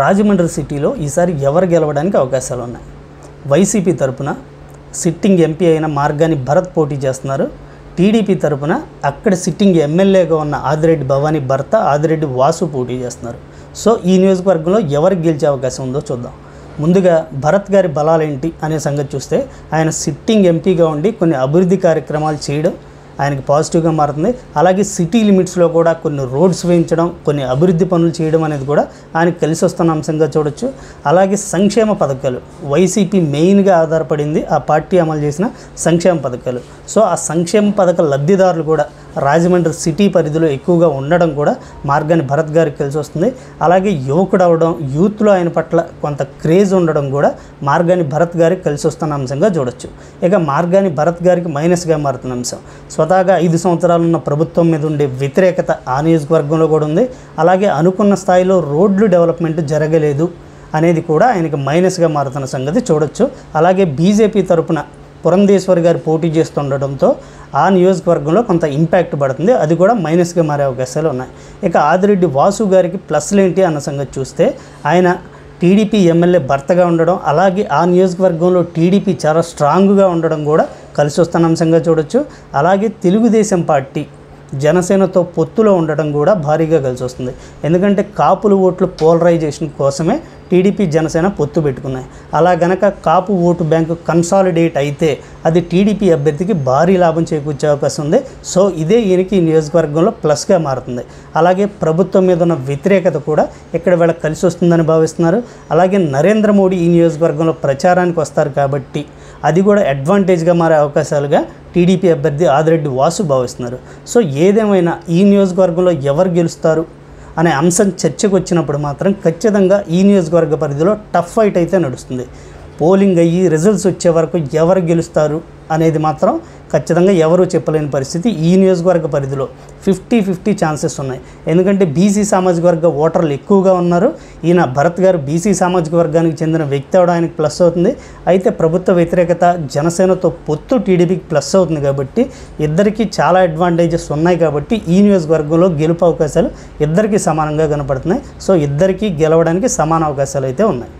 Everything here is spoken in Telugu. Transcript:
రాజమండ్రి సిటీలో ఈసారి ఎవరు గెలవడానికి అవకాశాలు ఉన్నాయి? వైసీపీ తరపున సిట్టింగ్ ఎంపీ అయిన మార్గాని భరత్ పోటీ చేస్తున్నారు. టీడీపీ తరపున అక్కడ సిట్టింగ్ ఎమ్మెల్యేగా ఉన్న ఆదిరెడ్డి భవానీ భర్త ఆదిరెడ్డి వాసు పోటీ చేస్తున్నారు. సో ఈ నియోజకవర్గంలో ఎవరికి గెలిచే అవకాశం ఉందో చూద్దాం. ముందుగా భరత్ గారి బలాలేంటి అనే సంగతి చూస్తే, ఆయన సిట్టింగ్ ఎంపీగా ఉండి కొన్ని అభివృద్ధి కార్యక్రమాలు చేయడం ఆయనకి పాజిటివ్గా మారుతుంది. అలాగే సిటీ లిమిట్స్లో కూడా కొన్ని రోడ్స్ వేయించడం, కొన్ని అభివృద్ధి పనులు చేయడం అనేది కూడా ఆయనకు కలిసి వస్తున్న అంశంగా చూడొచ్చు. అలాగే సంక్షేమ పథకాలు, వైసీపీ మెయిన్గా ఆధారపడింది ఆ పార్టీ అమలు చేసిన సంక్షేమ పథకాలు. సో ఆ సంక్షేమ పథక లబ్ధిదారులు కూడా రాజమండ్రి సిటీ పరిధిలో ఎక్కువగా ఉండడం కూడా మార్గాని భరత్ గారికి కలిసి వస్తుంది. అలాగే యువకుడు అవడం, యూత్లో ఆయన పట్ల కొంత క్రేజ్ ఉండడం కూడా మార్గాని భరత్ గారికి కలిసి వస్తున్న అంశంగా చూడొచ్చు. ఇక మార్గాని భరత్ గారికి మైనస్గా మారుతున్న అంశం, స్వతహాగా 5 సంవత్సరాలు ఉన్న ప్రభుత్వం మీద ఉండే వ్యతిరేకత ఆ నియోజకవర్గంలో కూడా ఉంది. అలాగే అనుకున్న స్థాయిలో రోడ్లు డెవలప్మెంట్ జరగలేదు అనేది కూడా ఆయనకి మైనస్గా మారుతున్న సంగతి చూడొచ్చు. అలాగే బీజేపీ తరపున పురంధేశ్వరి గారు పోటీ చేస్తుండటంతో ఆ నియోజకవర్గంలో కొంత ఇంపాక్ట్ పడుతుంది, అది కూడా మైనస్గా మారే అవకాశాలు ఉన్నాయి. ఇక ఆదిరెడ్డి వాసు గారికి ప్లస్లు ఏంటి అన్న సంగతి చూస్తే, ఆయన టీడీపీ ఎమ్మెల్యే భర్తగా ఉండడం, అలాగే ఆ నియోజకవర్గంలో టీడీపీ చాలా స్ట్రాంగ్గా ఉండడం కూడా కలిసి వస్తున్న అంశంగా చూడొచ్చు. అలాగే తెలుగుదేశం పార్టీ జనసేనతో పొత్తులో ఉండటం కూడా భారీగా కలిసి వస్తుంది. ఎందుకంటే కాపులు ఓట్లు పోలరైజేషన్ కోసమే టీడీపీ జనసేన పొత్తు పెట్టుకున్నాయి. అలా గనక కాపు ఓటు బ్యాంకు కన్సాలిడేట్ అయితే అది టీడీపీ అభ్యర్థికి భారీ లాభం చేకూర్చే అవకాశం ఉంది. సో ఇదే ఈయనకి ఈ నియోజకవర్గంలో ప్లస్గా మారుతుంది. అలాగే ప్రభుత్వం మీద ఉన్న వ్యతిరేకత కూడా ఇక్కడ వీళ్ళకి కలిసి వస్తుందని భావిస్తున్నారు. అలాగే నరేంద్ర మోడీ ఈ నియోజకవర్గంలో ప్రచారానికి వస్తారు కాబట్టి అది కూడా అడ్వాంటేజ్గా మారే అవకాశాలుగా టీడీపీ అభ్యర్థి ఆదిరెడ్డి వాసు భావిస్తున్నారు. సో ఏదేమైనా ఈ నియోజకవర్గంలో ఎవరు గెలుస్తారు అనే అంశం చర్చకు వచ్చినప్పుడు మాత్రం ఖచ్చితంగా ఈ నియోజకవర్గ పరిధిలో టఫ్ ఫైట్ అయితే నడుస్తుంది. పోలింగ్ అయ్యి రిజల్ట్స్ వచ్చే వరకు ఎవరు గెలుస్తారు అనేది మాత్రం ఖచ్చితంగా ఎవరూ చెప్పలేని పరిస్థితి. ఈ నియోజకవర్గ పరిధిలో 50-50 ఛాన్సెస్ ఉన్నాయి. ఎందుకంటే బీసీ సామాజిక వర్గ ఓటర్లు ఎక్కువగా ఉన్నారు. ఈయన భరత్ గారు బీసీ సామాజిక వర్గానికి చెందిన వ్యక్తి అవడం ఆయనకి ప్లస్ అవుతుంది. అయితే ప్రభుత్వ వ్యతిరేకత జనసేనతో పొత్తు టీడీపీకి ప్లస్ అవుతుంది కాబట్టి ఇద్దరికీ చాలా అడ్వాంటేజెస్ ఉన్నాయి. కాబట్టి ఈ నియోజకవర్గంలో గెలుపు అవకాశాలు ఇద్దరికీ సమానంగా కనపడుతున్నాయి. సో ఇద్దరికీ గెలవడానికి సమాన అవకాశాలు అయితే ఉన్నాయి.